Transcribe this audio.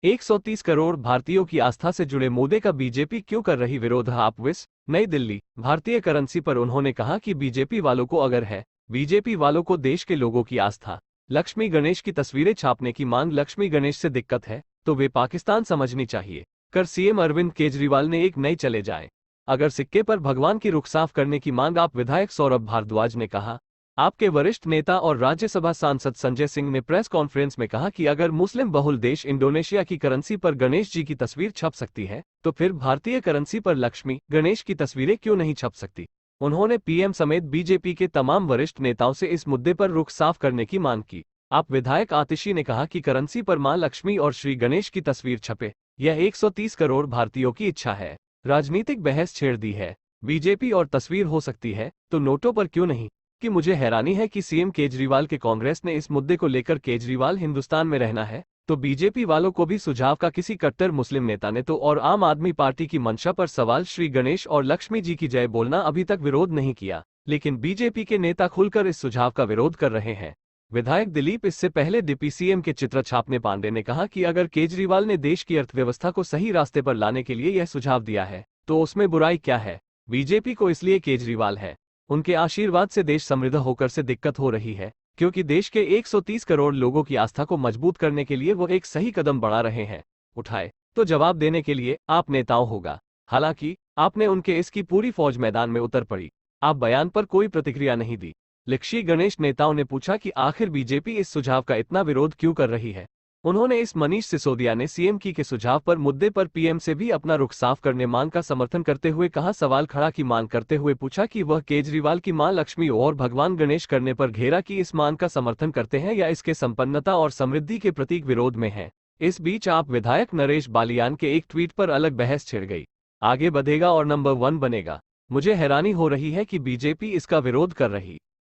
130 करोड़ भारतीयों की आस्था से जुड़े मुद्दे का बीजेपी क्यों कर रही विरोध? आपविस नई दिल्ली। भारतीय करेंसी पर उन्होंने कहा कि बीजेपी वालों को अगर है, बीजेपी वालों को देश के लोगों की आस्था, लक्ष्मी गणेश की तस्वीरें छापने की मांग, लक्ष्मी गणेश से दिक्कत है तो वे पाकिस्तान समझनी चाहिए कर सीएम अरविंद केजरीवाल ने एक नई चले जाएं। अगर सिक्के पर भगवान की रुख साफ करने की मांग, आप विधायक सौरभ भारद्वाज ने कहा। आपके वरिष्ठ नेता और राज्यसभा सांसद संजय सिंह ने प्रेस कॉन्फ्रेंस में कहा कि अगर मुस्लिम बहुल देश इंडोनेशिया की करेंसी पर गणेश जी की तस्वीर छप सकती है तो फिर भारतीय करेंसी पर लक्ष्मी गणेश की तस्वीरें क्यों नहीं छप सकती। उन्होंने पीएम समेत बीजेपी के तमाम वरिष्ठ नेताओं से इस मुद्दे पर रुख साफ करने की मांग की। आप विधायक आतिशी ने कहा कि करेंसी पर मां लक्ष्मी और श्री गणेश की तस्वीर छपे, यह 130 करोड़ भारतीयों की इच्छा है। राजनीतिक बहस छेड़ दी है, बीजेपी और तस्वीर हो सकती है तो नोटों पर क्यों नहीं। कि मुझे हैरानी है कि सीएम केजरीवाल के कांग्रेस ने इस मुद्दे को लेकर, केजरीवाल हिंदुस्तान में रहना है तो बीजेपी वालों को भी सुझाव का किसी कट्टर मुस्लिम नेता ने तो और आम आदमी पार्टी की मंशा पर सवाल, श्री गणेश और लक्ष्मी जी की जय बोलना अभी तक विरोध नहीं किया, लेकिन बीजेपी के नेता खुलकर इस सुझाव का विरोध कर रहे हैं। विधायक दिलीप, इससे पहले डिप्टी सीएम के चित्र छापने पांडे ने कहा कि अगर केजरीवाल ने देश की अर्थव्यवस्था को सही रास्ते पर लाने के लिए यह सुझाव दिया है तो उसमें बुराई क्या है। बीजेपी को इसलिए केजरीवाल है, उनके आशीर्वाद से देश समृद्ध होकर से दिक्कत हो रही है, क्योंकि देश के 130 करोड़ लोगों की आस्था को मजबूत करने के लिए वो एक सही कदम बढ़ा रहे हैं। उठाए तो जवाब देने के लिए आप नेताओं होगा। हालांकि आपने उनके इसकी पूरी फौज मैदान में उतर पड़ी। आप बयान पर कोई प्रतिक्रिया नहीं दी। लक्ष्मी गणेश नेताओं ने पूछा कि आखिर बीजेपी इस सुझाव का इतना विरोध क्यों कर रही है। उन्होंने इस मनीष सिसोदिया ने सीएम की के सुझाव पर मुद्दे पर पीएम से भी अपना रुख साफ करने मांग का समर्थन करते हुए कहा, सवाल खड़ा की मांग करते हुए पूछा कि वह केजरीवाल की मां लक्ष्मी और भगवान गणेश करने पर घेरा कि इस मांग का समर्थन करते हैं या इसके संपन्नता और समृद्धि के प्रतीक विरोध में हैं। इस बीच आप विधायक नरेश बालियान के एक ट्वीट पर अलग बहस छिड़ गई। आगे बढ़ेगा और नंबर 1 बनेगा। मुझे हैरानी हो रही है कि बीजेपी इसका विरोध कर रही